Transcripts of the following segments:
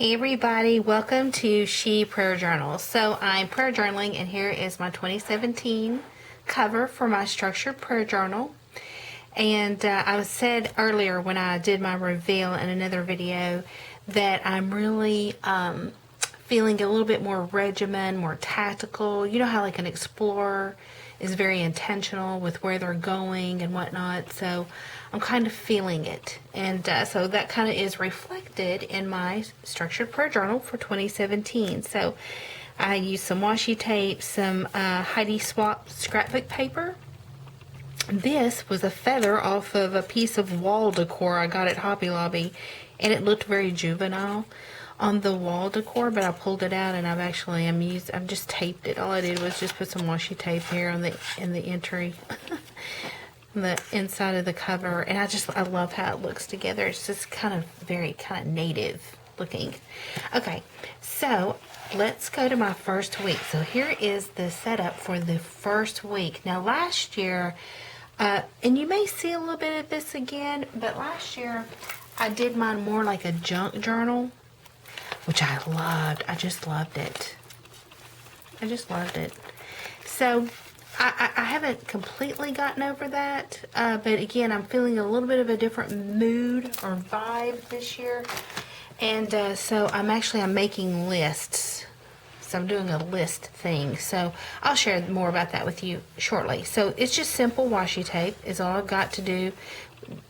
Hey everybody, welcome to She Prayer Journal. So I'm prayer journaling, and here is my 2017 cover for my structured prayer journal. And I said earlier when I did my reveal in another video that I'm really feeling a little bit more regimen, more tactical. You know how like an explorer is very intentional with where they're going and whatnot. So I'm kind of feeling it. And so that kind of is reflected in my structured prayer journal for 2017. So I used some washi tape, some Heidi Swapp scrapbook paper. This was a feather off of a piece of wall decor I got at Hobby Lobby, and it looked very juvenile on the wall decor, but I pulled it out and I've just taped it. All I did was just put some washi tape here in the entry, on the inside of the cover, and I love how it looks together. It's just kind of native looking. Okay, so let's go to my first week. So here is the setup for the first week. Now last year, and you may see a little bit of this again, but last year I did mine more like a junk journal, which I loved. I just loved it. So I haven't completely gotten over that, but again, I'm feeling a little bit of a different mood or vibe this year. And so I'm making lists. So I'm doing a list thing. So I'll share more about that with you shortly. So it's just simple washi tape is all I've got to do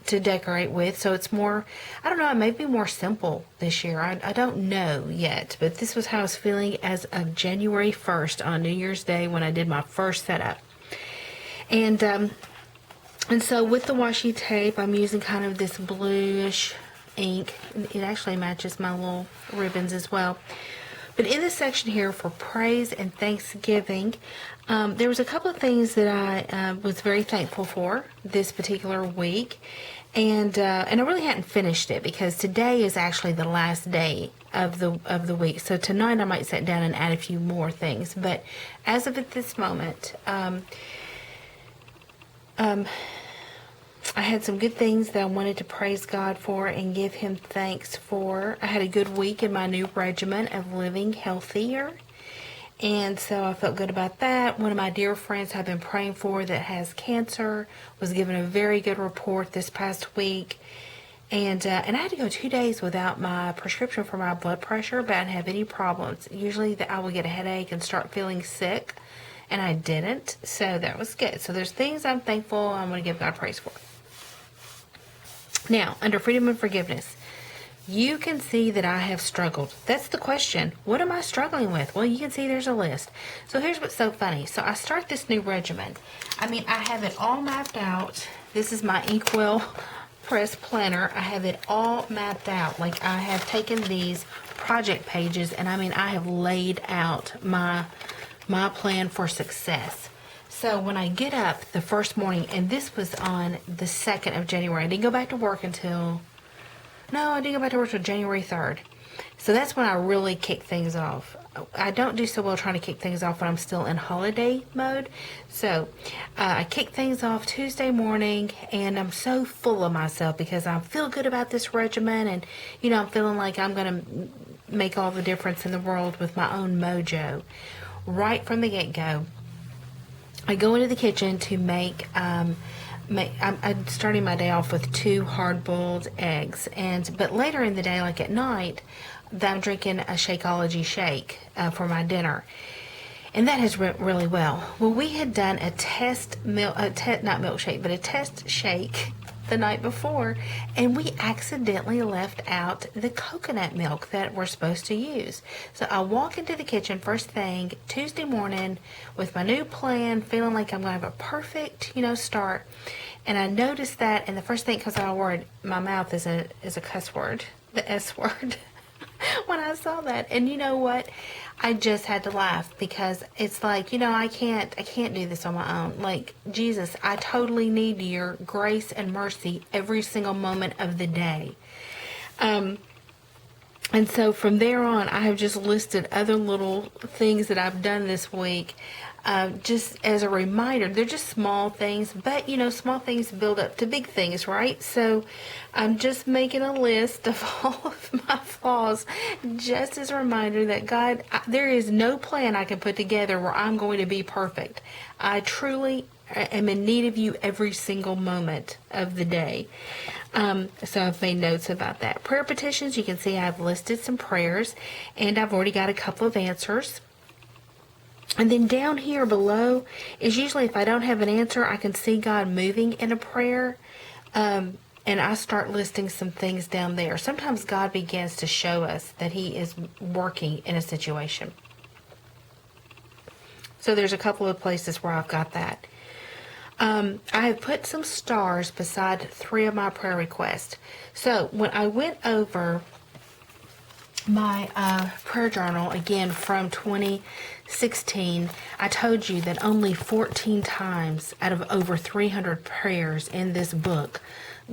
to decorate with. So it's more, I don't know, it may be more simple this year. I don't know yet, but this was how I was feeling as of January 1st on New Year's Day when I did my first setup. And so with the washi tape, I'm using kind of this bluish ink. It actually matches my little ribbons as well. But in this section here for praise and thanksgiving, there was a couple of things that I was very thankful for this particular week, and I really hadn't finished it because today is actually the last day of the week. So tonight I might sit down and add a few more things. But as of at this moment, I had some good things that I wanted to praise God for and give Him thanks for. I had a good week in my new regimen of living healthier, and so I felt good about that. One of my dear friends I've been praying for that has cancer was given a very good report this past week, and I had to go 2 days without my prescription for my blood pressure, but I didn't have any problems. Usually I will get a headache and start feeling sick, and I didn't, so that was good. So there's things I'm thankful I'm going to give God praise for. Now, under freedom and forgiveness, you can see that I have struggled. That's the question. What am I struggling with? Well, you can see there's a list. So here's what's so funny. So I start this new regimen. I have it all mapped out. This is my Inkwell Press Planner. I have it all mapped out. Like I have taken these project pages and I have laid out my plan for success. So when I get up the first morning, and this was on the 2nd of January, I didn't go back to work until January 3rd. So that's when I really kick things off. I don't do so well trying to kick things off when I'm still in holiday mode. So I kick things off Tuesday morning, and I'm so full of myself because I feel good about this regimen, and I'm feeling like I'm going to make all the difference in the world with my own mojo. Right from the get-go, I go into the kitchen to I'm starting my day off with 2 hard-boiled eggs, but later in the day, like at night, I'm drinking a Shakeology shake for my dinner, and that has went really well. Well, we had done a test shake the night before, and we accidentally left out the coconut milk that we're supposed to use. So I walk into the kitchen first thing Tuesday morning with my new plan, feeling like I'm going to have a perfect, start. And I noticed that, and the first thing that comes out of my mouth is a cuss word, the S word, when I saw that. And you know what? I just had to laugh because it's like, I can't do this on my own. Like, Jesus, I totally need your grace and mercy every single moment of the day. And so from there on, I have just listed other little things that I've done this week, just as a reminder. They're just small things, but small things build up to big things, right? So I'm just making a list of all of my flaws, just as a reminder that God, there is no plan I can put together where I'm going to be perfect. I truly am in need of you every single moment of the day. So I've made notes about that. Prayer petitions, you can see I've listed some prayers, and I've already got a couple of answers. And then down here below is usually if I don't have an answer, I can see God moving in a prayer, and I start listing some things down there. Sometimes God begins to show us that He is working in a situation. So there's a couple of places where I've got that. I have put some stars beside 3 of my prayer requests. So when I went over my prayer journal again from 2016, I told you that only 14 times out of over 300 prayers in this book,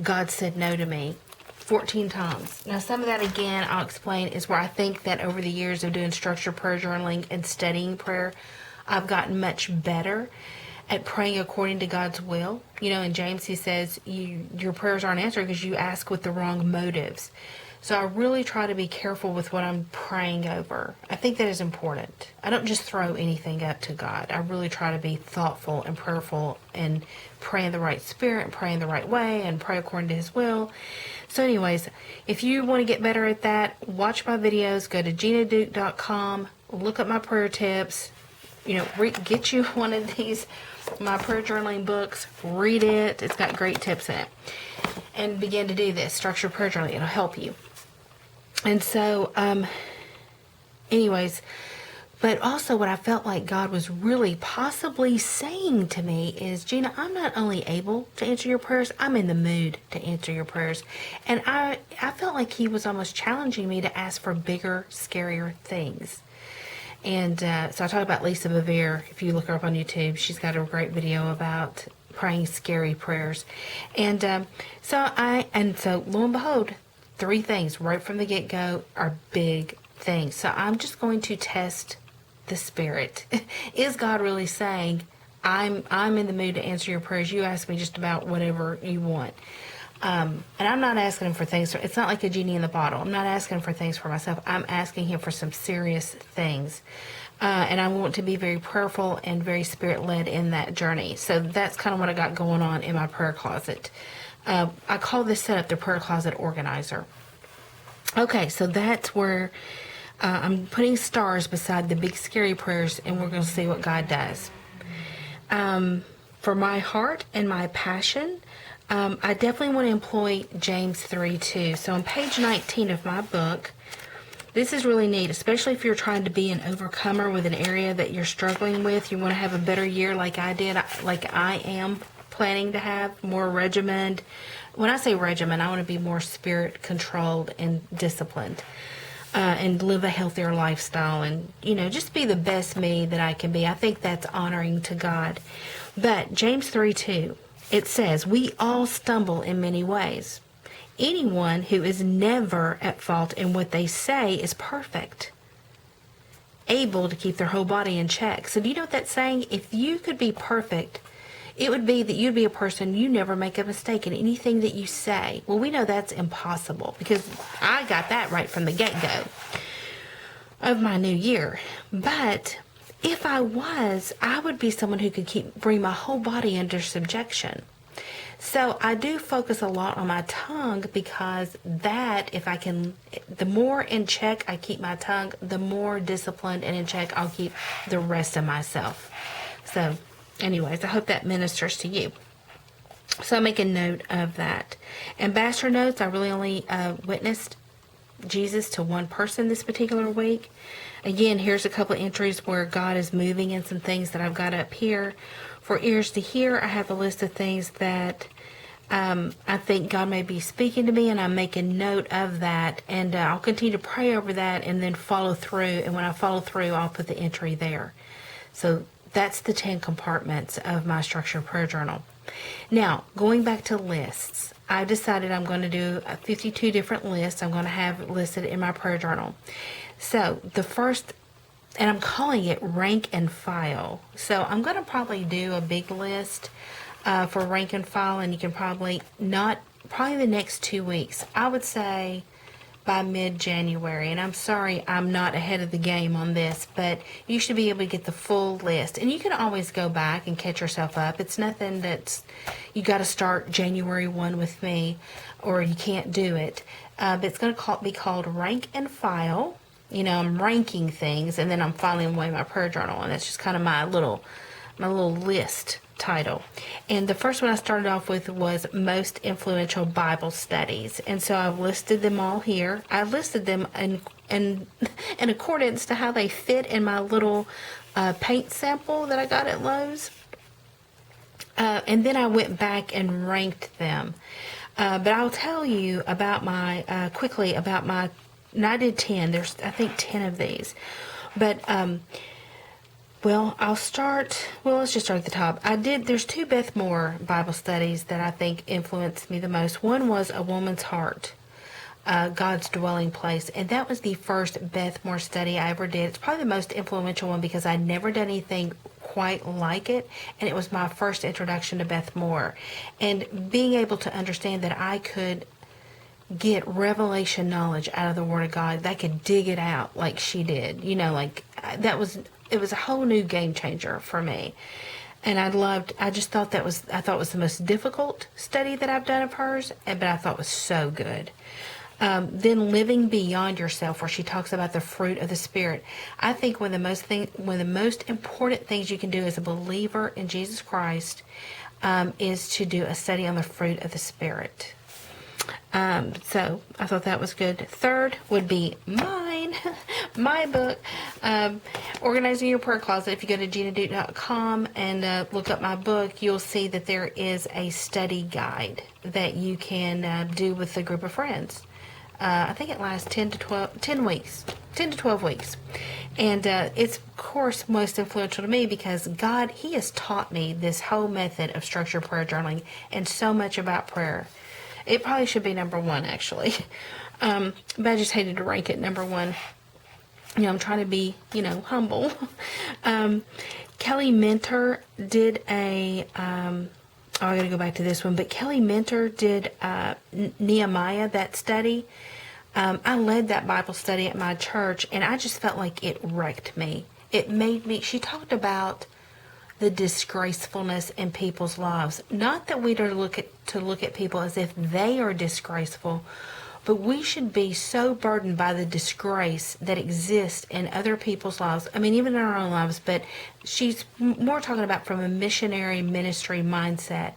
God said no to me. 14 times. Now, some of that, again, I'll explain, is where I think that over the years of doing structured prayer journaling and studying prayer, I've gotten much better at praying according to God's will. In James he says your prayers aren't answered because you ask with the wrong motives. So I really try to be careful with what I'm praying over. I think that is important. I don't just throw anything up to God. I really try to be thoughtful and prayerful and pray in the right spirit and pray in the right way and pray according to His will. So anyways, if you want to get better at that, watch my videos. Go to GinaDuke.com. Look up my prayer tips. Get you one of these, my prayer journaling books, read it. It's got great tips in it. And begin to do this, structured prayer journaling. It'll help you. And so, anyways, but also what I felt like God was really possibly saying to me is, Gina, I'm not only able to answer your prayers, I'm in the mood to answer your prayers. And I felt like He was almost challenging me to ask for bigger, scarier things. And so I talk about Lisa Bevere. If you look her up on YouTube, she's got a great video about praying scary prayers. And so lo and behold, 3 things right from the get-go are big things. So I'm just going to test the spirit. Is God really saying, I'm in the mood to answer your prayers? You ask me just about whatever you want. And I'm not asking Him for things. It's not like a genie in the bottle. I'm not asking for things for myself. I'm asking Him for some serious things. And I want to be very prayerful and very spirit-led in that journey. So that's kind of what I got going on in my prayer closet. I call this setup the prayer closet organizer. Okay, so that's where I'm putting stars beside the big scary prayers, and we're going to see what God does. For my heart and my passion, I definitely want to employ James 3:2. So on page 19 of my book, this is really neat, especially if you're trying to be an overcomer with an area that you're struggling with. You want to have a better year like I did, like I am planning to have, more regimented. When I say regimen, I want to be more spirit controlled and disciplined, and live a healthier lifestyle, and just be the best me that I can be. I think that's honoring to God. But James 3:2, it says, we all stumble in many ways. Anyone who is never at fault in what they say is perfect, able to keep their whole body in check. So do you know what that's saying? If you could be perfect, it would be that you'd be a person, you never make a mistake in anything that you say. Well, we know that's impossible because I got that right from the get-go of my new year. But if I was, I would be someone who could bring my whole body under subjection. So I do focus a lot on my tongue because that, the more in check I keep my tongue, the more disciplined and in check I'll keep the rest of myself. So anyways, I hope that ministers to you. So I make a note of that. Ambassador notes, I really only witnessed Jesus to one person this particular week. Again, here's a couple of entries where God is moving in some things that I've got up here. For ears to hear, I have a list of things that I think God may be speaking to me, and I'm making note of that, and I'll continue to pray over that and then follow through, and when I follow through, I'll put the entry there. So that's the 10 compartments of my structured prayer journal. Now, going back to lists, I decided I'm going to do 52 different lists I'm going to have listed in my prayer journal. So the first, and I'm calling it rank and file. So I'm going to probably do a big list for rank and file, and you can probably the next 2 weeks. I would say by mid-January. And I'm sorry I'm not ahead of the game on this, but you should be able to get the full list. And you can always go back and catch yourself up. It's nothing that's, you got to start January 1 with me, or you can't do it. But it's going to be called Rank and File. You know, I'm ranking things, and then I'm filing away my prayer journal, and that's just kind of my little list title. And the first one I started off with was most influential Bible studies, and so I've listed them all here. I listed them in accordance to how they fit in my little paint sample that I got at Lowe's. And then I went back and ranked them. But I'll tell you about my quickly about my. And I did 10. There's I think 10 of these, but let's just start at the top. There's 2 Beth Moore Bible studies that I think influenced me the most. One was A Woman's Heart, God's Dwelling Place. And that was the first Beth Moore study I ever did. It's probably the most influential one because I'd never done anything quite like it. And it was my first introduction to Beth Moore. And being able to understand that I could get revelation knowledge out of the Word of God, that I could dig it out like she did. You know, like it was a whole new game changer for me. And I thought it was the most difficult study that I've done of hers, but I thought it was so good. Then Living Beyond Yourself, where she talks about the fruit of the Spirit. I think one of the most important things you can do as a believer in Jesus Christ is to do a study on the fruit of the Spirit. So I thought that was good. Third would be mine, my book, Organizing Your Prayer Closet. If you go to GinaDuke.com and look up my book, you'll see that there is a study guide that you can do with a group of friends. I think it lasts 10 to 12 weeks. And it's, of course, most influential to me because God, He has taught me this whole method of structured prayer journaling and so much about prayer. It probably should be number 1, actually. But I just hated to rank it number 1. You know, I'm trying to be, humble. Kelly Minter did I got to go back to this one. But Kelly Minter did Nehemiah, that study. I led that Bible study at my church, and I just felt like it wrecked me. It made me, she talked about the disgracefulness in people's lives. Not that we are to look at people as if they are disgraceful, but we should be so burdened by the disgrace that exists in other people's lives. I mean, even in our own lives, but she's more talking about from a missionary ministry mindset,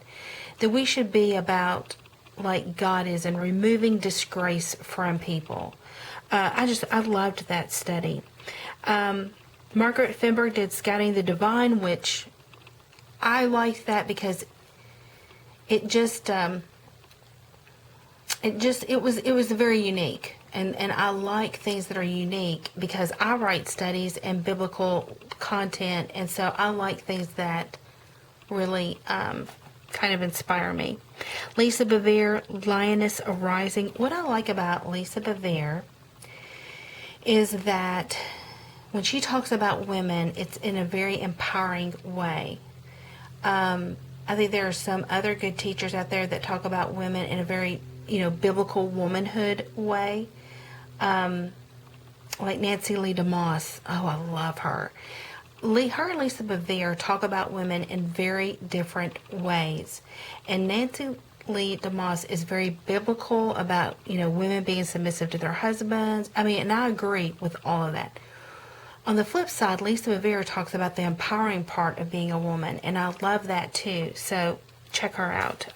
that we should be about like God is and removing disgrace from people. I loved that study. Margaret Fenberg did Scouting the Divine, which I liked that because it was very unique. And I like things that are unique because I write studies and biblical content, and so I like things that really kind of inspire me. Lisa Bevere, Lioness Arising. What I like about Lisa Bevere is that when she talks about women, it's in a very empowering way. I think there are some other good teachers out there that talk about women in a very, biblical womanhood way. Like Nancy Lee DeMoss. Oh, I love her. Her and Lisa Bevere talk about women in very different ways. And Nancy Lee DeMoss is very biblical about, women being submissive to their husbands. I mean, and I agree with all of that. On the flip side, Lisa Bevere talks about the empowering part of being a woman, and I love that too. So check her out.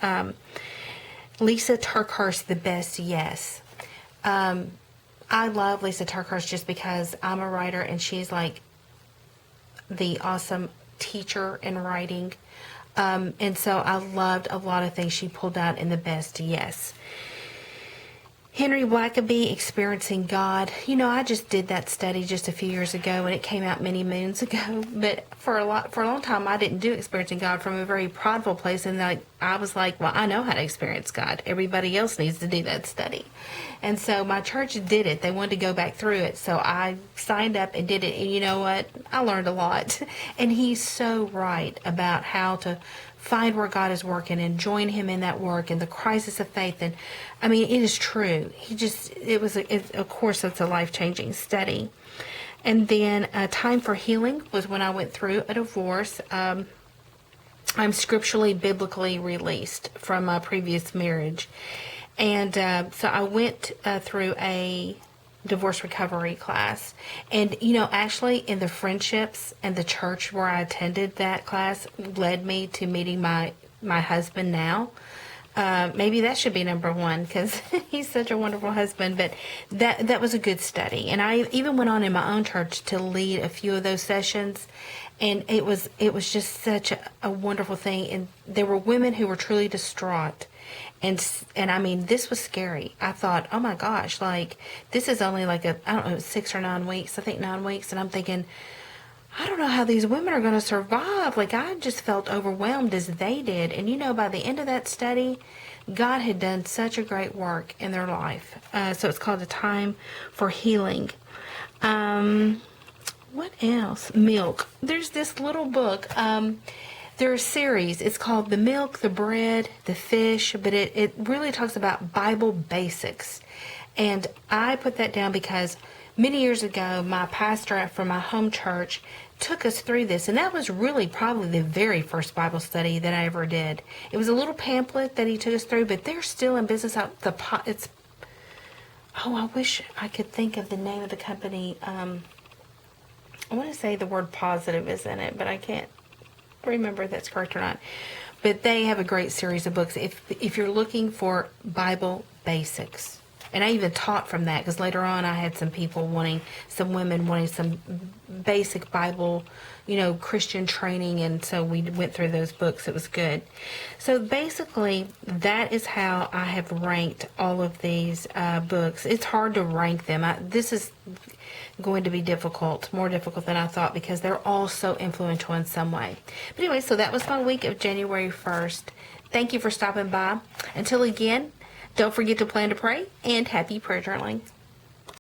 Lisa TerKeurst, The Best Yes. I love Lisa TerKeurst just because I'm a writer and she's like the awesome teacher in writing. And so I loved a lot of things she pulled out in The Best Yes. Henry Blackaby, Experiencing God. You know, I just did that study just a few years ago, and it came out many moons ago. But for a long time, I didn't do Experiencing God from a very prideful place, and I was like, well, I know how to experience God. Everybody else needs to do that study. And so my church did it. They wanted to go back through it, so I signed up and did it. And you know what? I learned a lot. And he's so right about how to find where God is working and join him in that work and the crisis of faith. And I mean, it is true. Of course, it's a life-changing study. And then Time for Healing was when I went through a divorce. I'm scripturally, biblically released from my previous marriage. And so I went through a divorce recovery class. And, you know, actually in the friendships and the church where I attended that class led me to meeting my husband now. Maybe that should be number one because he's such a wonderful husband. But that was a good study. And I even went on in my own church to lead a few of those sessions. And it was just such a wonderful thing. And there were women who were truly distraught. And I mean, this was scary. I thought, oh my gosh, like this is only like I don't know, 6 or 9 weeks. I think 9 weeks. And I'm thinking, I don't know how these women are going to survive. Like I just felt overwhelmed as they did. And you know, by the end of that study, God had done such a great work in their life. So it's called A Time for Healing. What else? Milk. There's this little book. They're a series. It's called The Milk, the Bread, the Fish, but it really talks about Bible basics. And I put that down because many years ago, my pastor from my home church took us through this. And that was really probably the very first Bible study that I ever did. It was a little pamphlet that he took us through, but they're still in business. I wish I could think of the name of the company. I want to say the word Positive is in it, but I can't remember if that's correct or not. But they have a great series of books if you're looking for Bible basics. And I even taught from that because later on I had some women wanting some basic Bible, Christian training. And so we went through those books. It was good. So basically that is how I have ranked all of these books. It's hard to rank them. This is going to be more difficult than I thought because they're all so influential in some way. But anyway, so that was my week of January 1st. Thank you for stopping by. Until again, don't forget to plan to pray and happy prayer journaling.